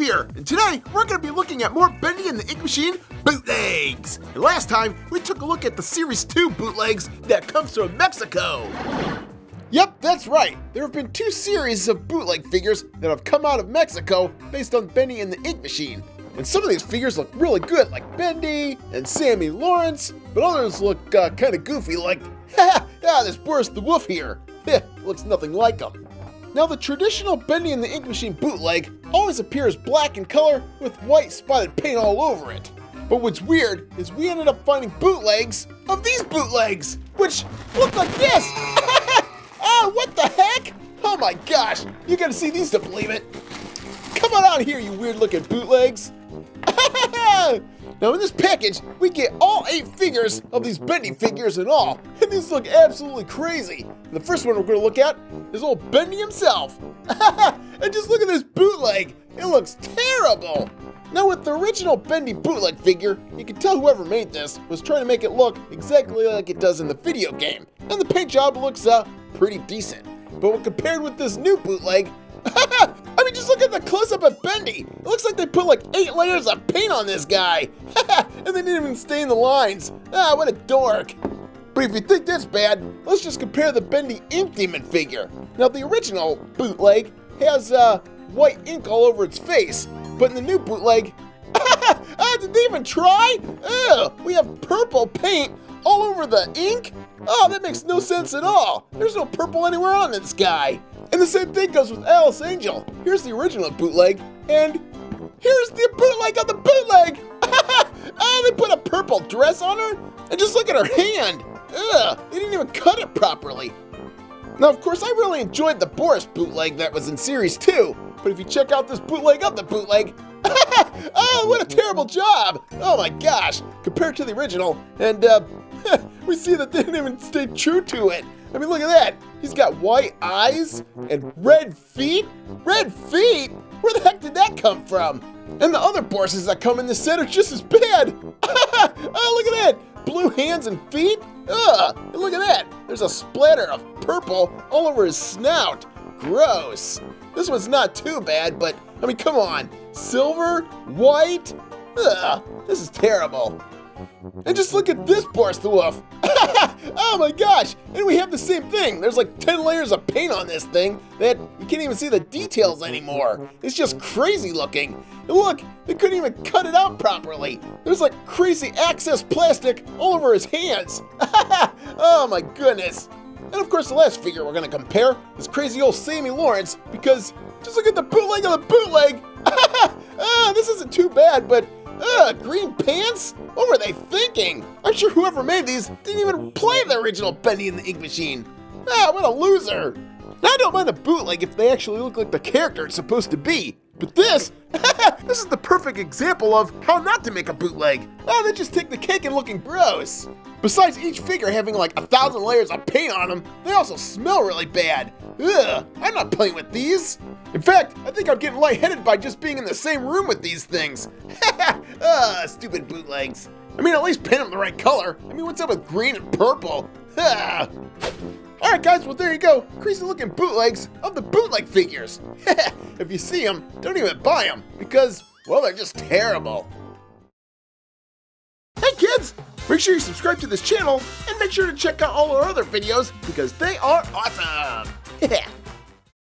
here, and today we're going to be looking at more Bendy and the Ink Machine bootlegs. And last time, we took a look at the Series 2 bootlegs that comes from Mexico. Yep, that's right. There have been 2 series of bootleg figures that have come out of Mexico based on Bendy and the Ink Machine. And some of these figures look really good, like Bendy and Sammy Lawrence, but others look kind of goofy, like, this Boris the Wolf here. Looks nothing like him. Now, the traditional Bendy and the Ink Machine bootleg always appears black in color with white spotted paint all over it. But what's weird is we ended up finding bootlegs of these bootlegs, which look like this. What the heck? Oh my gosh, you gotta see these to believe it. Come on out here, you weird looking bootlegs. Now in this package, we get all 8 figures of these Bendy figures and all, and these look absolutely crazy. And the first one we're going to look at is old Bendy himself. And just look at this bootleg, it looks terrible. Now with the original Bendy bootleg figure, you can tell whoever made this was trying to make it look exactly like it does in the video game, and the paint job looks pretty decent. But when compared with this new bootleg, I mean, just look at the close-up of Bendy. It looks like they put like 8 layers of paint on this guy. And they didn't even stain the lines. What a dork. But if you think that's bad, let's just compare the Bendy Ink Demon figure. Now, the original bootleg has white ink all over its face. But in the new bootleg, did they even try? We have purple paint all over the ink? Oh, that makes no sense at all. There's no purple anywhere on this guy. And the same thing goes with Alice Angel. Here's the original bootleg, and here's the bootleg of the bootleg. They put a purple dress on her, and just look at her hand. They didn't even cut it properly. Now, of course, I really enjoyed the Boris bootleg that was in Series 2, but if you check out this bootleg of the bootleg, what a terrible job. Oh my gosh, compared to the original, and we see that they didn't even stay true to it. I mean, look at that. He's got white eyes and red feet. Red feet? Where the heck did that come from? And the other Borises that come in this set are just as bad. Oh, look at that. Blue hands and feet. And look at that. There's a splatter of purple all over his snout. Gross. This one's not too bad, but, I mean, come on. Silver? White? This is terrible. And just look at this Boris the Wolf. Oh my gosh, and we have the same thing. There's like 10 layers of paint on this thing that you can't even see the details anymore. It's just crazy looking. And look, they couldn't even cut it out properly. There's like crazy access plastic all over his hands. Oh my goodness. And of course the last figure we're gonna compare is crazy old Sammy Lawrence, because just look at the bootleg of the bootleg. This isn't too bad, but green pants? What were they thinking? I'm sure whoever made these didn't even play the original Bendy and the Ink Machine. What a loser. Now, I don't mind a bootleg if they actually look like the character it's supposed to be. But this is the perfect example of how not to make a bootleg. They just take the cake and looking gross. Besides each figure having like 1,000 layers of paint on them, they also smell really bad. I'm not playing with these. In fact, I think I'm getting lightheaded by just being in the same room with these things. Stupid bootlegs. I mean, at least paint them the right color. I mean, what's up with green and purple? Alright guys, well there you go. Crazy looking bootlegs of the bootleg figures. If you see them, don't even buy them, because, well, they're just terrible. Hey kids! Make sure you subscribe to this channel, and make sure to check out all our other videos, because they are awesome!